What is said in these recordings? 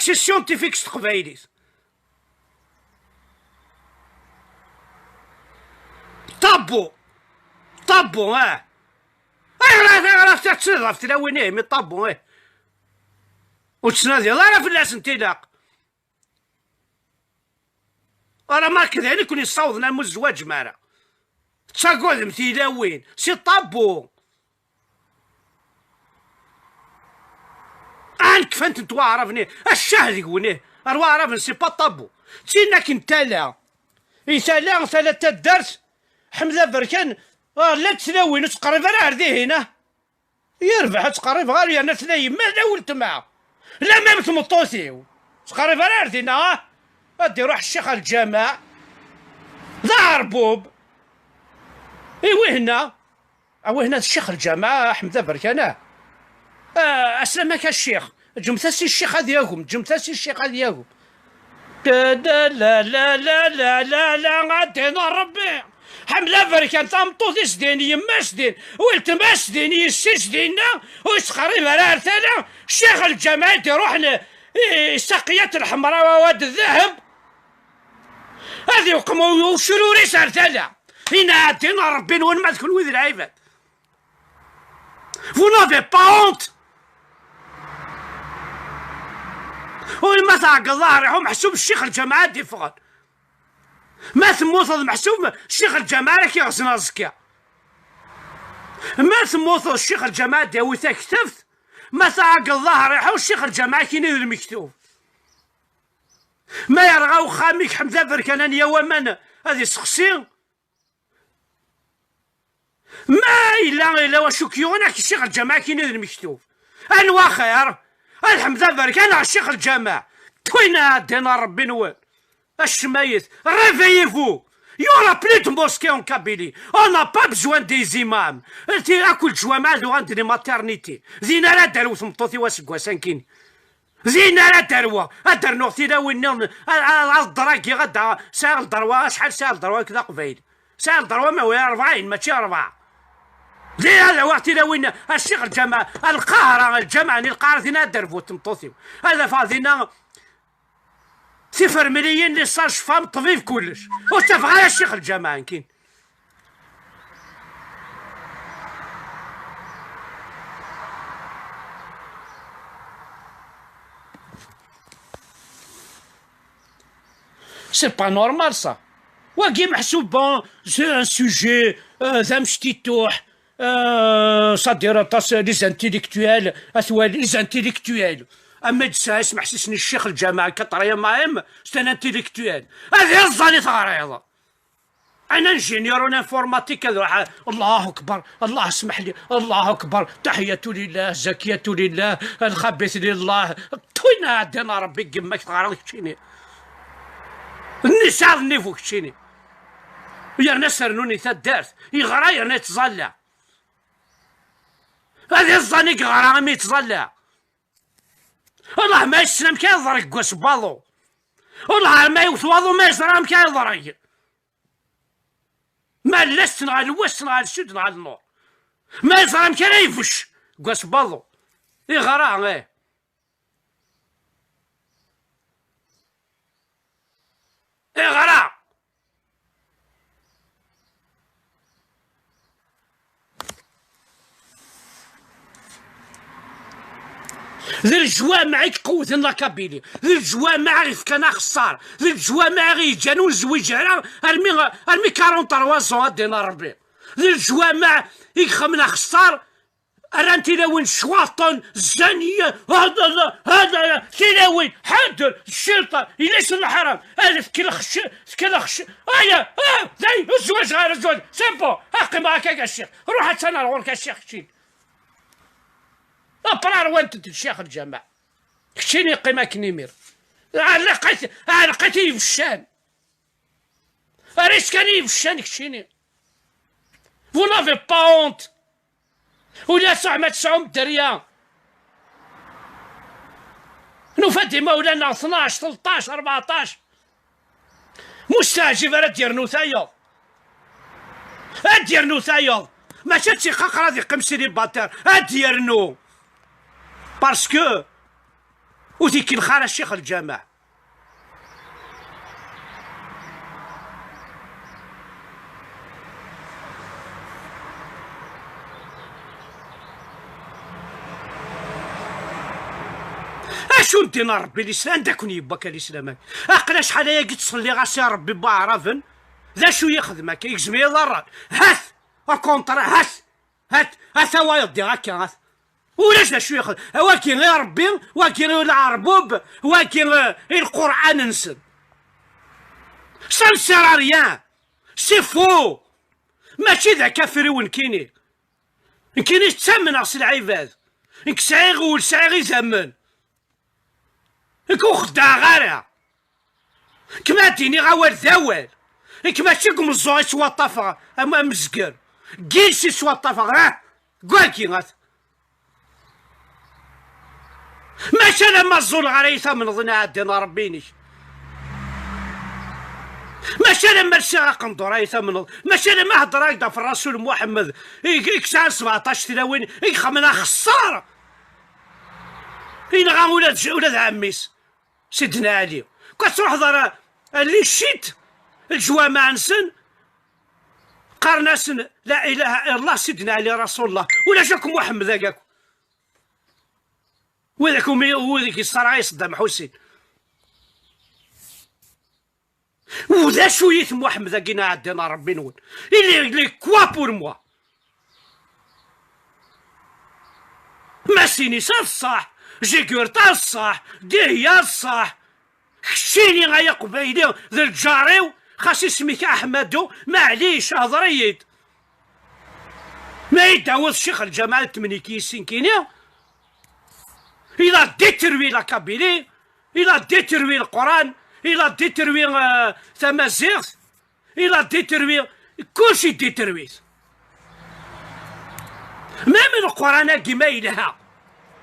سي سيونتيفيك س تقبايليت. طابو طابو راه تتصرف في تلاوين مي طابو وتسنادي راه في الناس انطلاق. راه ما كذلك كون يصوضنا مو الزواج مارا تساقود متيلاوين سي طابو. كفنت نتوا عرفني الشهر يقولني روا عرفني سي با طابو. تينا كنتالا يتالا ثلاثة درس حمزة بركان لا تلاوين تقريب راه عردي هنا يربح تقريب غير انا تلايم ما داولت معاه لا ما متمطوسيو تقريب راه عردينا ادي روح الشيخ الجامع ظهر بوب ايوا هنا هنا الشيخ الجامع حمزة بركان اسلمك الشيخ جمثاسي الشيخ هذياكم جمثاسي الشيخ هذياكم لا لا لا لا لا لا لا غادينا ربي حملة بركان تامطوطي سدين يما سدين ولت ما سدين يسي سدينا ويسقريب راه رثانا الشيخ الجامع يروح ساقيات الحمراء وواد الذهب هذه وقموا وشروري سارتانا هنا عدينا ربي وين ما تكون وذ العباد. Vous n'avez pas honte. وما تعق ظهري هم محسوب الشيخ الجماعة دي فقط ما ثموث محسوب الشيخ الجماعة كي غسنا زكا ما ثموث الشيخ الجماعة دي وثا كتفت ما تعق ظهري حو الشيخ الجماعة كي نير المكتوب ما يرغاو خاميك حمزة بركان يا ومن هذه سقسي ما إلا وشو كيونك الشيخ الجماعة كي نير المكتوب أنوا خير الحمد لله بركان على الشيخ الجامع توينا دينا ربي نوال الشمايث réveillez-vous يورا بليت موسكي اون كابيلي انا با بزوان دي زيمام انتي اكل جوامع لو عندي ماترنيتي زينا لا دارو ثمطوثي واسكوا سانكيني زينا لا داروا ادر نوختي لا وين الدراكي غدا ساعه الدروا شحال ساعه الدروا كذا قبيل ساعه الدروا ما هو 40 ماشي 4 زي هذا وقت إلى وين الشيخ الجامع القاهرة الجامعة القاهرة ثينا دربو تمطوثيو هذا فاضينا 0 ملايين اللي صار شفام طبيب كلش وتفق على الشيخ الجامع كاين سي با نورمال صا واقي محسوب بون سي ان سوجي ذا مشتيتوح صدير طاس لي زانتيليكتويال اثوال لي زانتيليكتويال اما تساس ما حسسني الشيخ الجامع كطريا ماهم ستان انتيليكتويال هذه الظاني تغريضه انا انجينيور انفورماتيك الله اكبر الله اسمح لي الله اكبر تحيه لله زكيه لله الخبيث لله توينا عندنا ربي قمك تغرض كشيني النساء النيفو كشيني يا ناس رنوني تدارت يغرا يا ناس تظلع هذه الظنيق غرا ما يتظلع والله ما يسلم كي يضرق قوس باضو والله ما يوثواضو ما يزرام كي يضرق ما لست نغال الوست نغال السود نغال النور ما يزرام كي لا يفش قوس باضو يغرا يغرا ذي الجوامع يقوت النكابيلي ذي الجوامع غيف كان خسار ذي الجوامع غي جانو الزويج على ارمي 43 دينار ربي ذي الجوامع يخمنا خسار رانتي لوين شواطن الزانية هذا تلاوين حاضر الشرطة يليس الحرام هذا كلخش ايا زي الزواج غير الزواج سيمبو حقي معاك يا الشيخ روح اتسنى غورك الشيخ شين أبرار وانت الشيخ الجامع كشيني قيمك نمير لقيتي في الشان أريس كاني في الشان كشيني فو نافي با اونت ولا ساعة تسعوم الدريا نفدي مولانا 12 13 14 مستعجب راه دير نوثايض ادير نوثايض ما شاتشي خاقرا دي قمسيني باتر ادير نو باسكو ديك الخارة الشيخ الجامع. اشو ندينا ربي الاسلام داكون يباك الاسلام اقلا شحال هي قلت تصلي غاسي ربي بعرفن ذا شو يخدمك يجزم يضر هات كونترا هات هو يدي هكا هات ولاش ذا شو يخدم واكين غير ربي واكين العربوب واكين القران نسن سا سير ريان سي فو ماشي ذا كافر وين كيني تسمن اصل العباد انك سعي غول سعي غي زمن كو خدع غارها كما ديني غاول ذاول كما تشيكم الزوغي سوا طافا اما مزكر كيلسي سوا طافا كواكي غات ماشي لما الزول غريثة من ظن عدنا ربيني ماشي لما الساعة قندور ريثة من ماشي لما هضر هكذا في الرسول محمد يكسع 17 تلاوين يخمنا خسارة إلا غا ولاد عميس سيدنا علي كتروح ضرا اللي شيت الجوامع نسن قرناسن لا اله الا الله سيدنا علي رسول الله ولا جاكم محمد هكاكم وذاك الصراعي صدام حسين وذا شوية محمد هكينا عندنا ربي نون اللي كوا بور موا ماسيني صار الصح جيكورتا الصح ديهيا الصح خشيني غايا قبايلي ذا الجاريو خاص سميك احمدو معليش هضريد ما يدعوض الشيخ الجماعة تمنيكي سنكينيا إلا ديتروي لا كابيلي إلا ديتروي القرآن إلا ديتروي تمازيغ إلا ديتروي كلشي ديترويت ما من القرآن كيما إلها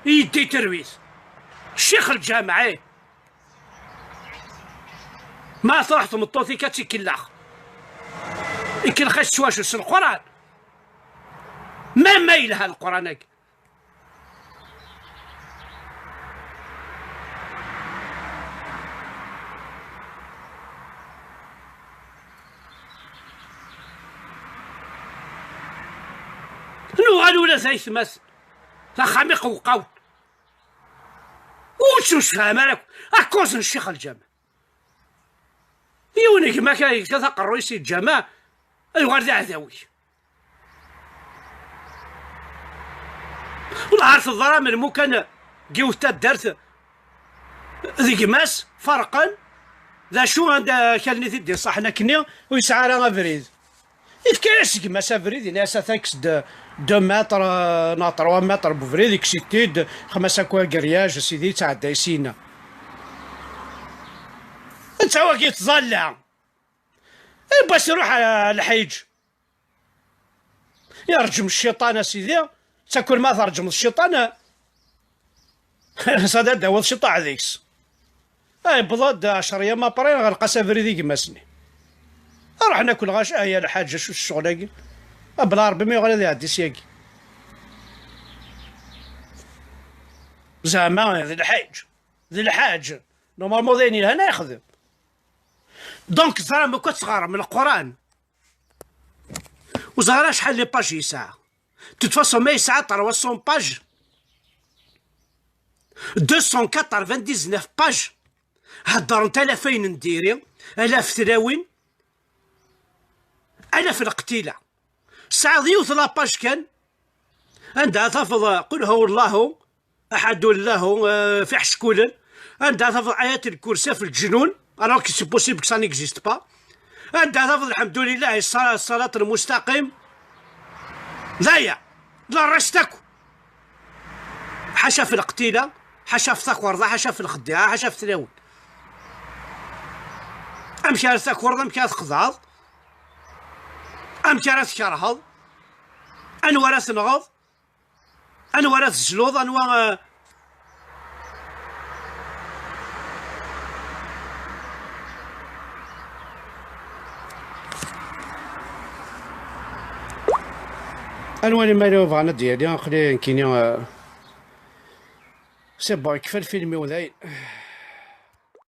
يدي ترويت الشيخ الجامعي ما صرحت مطوثي كاتي كلاخ يمكن خاش واش القران ما يلها القران هاك نو غالو لا زي ثماس خامق وقاو وشوش فاهم لك اكوز الشيخ الجامع يونيك ما كان كثق الرئيسي الجامع الورد عذاوي والعرف الضرامل مو كان جوتا دارت ذيك ماس فرقا ذا شو عند كان ثدي صح كني ويسعى راه فريد يفكاش كما سافريد ناس ثاكس دو متر ناطر 3 متر بفريد كسيتيد 5 كواركرياج سيدي تاع دايسينا انت واقي تظلع باش يروح الحيج يرجم الشيطان سيدي تاكل ما ترجم الشيطان صدى داول الشيطان ذيكس اي بضاد 10 ايام ابري غنلقى سافري ذيك ماسني راح ناكل غاشا هي الحاجه شو الشغل بلا ربي ما يغلى يعدي سياكي زعما ذي الحاج نورمالمون ذيني هنا يخدم دونك زرا ما كنت صغار من القران وزهرا شحال لي باج يساع تتفاصل ما يساع 300 باج 299 باج هدر انت 2000 نديري 1000 تلاوين 1000 القتيله ساعة ضيوث لاباج كان عندها تفض قل هو الله احد الله في حشكولا عندها تفض ايات الكرسي في الجنون alors que c'est possible que ça n'existe pas عندها تفض الحمد لله الصلاة المستقيم ضايع لا رشتكو حاشا في القتيلة حاشا في ثاك ورضا حاشا في الخديعة حاشا في ثلاون امشي على ثاك ورضا امشي على تقضاض امشي على تكرهض انوار تنغض انوار تجلوض انوار انوار ما بغانا ديالي نخلي كيني سي با كفى الفيلم وذاين.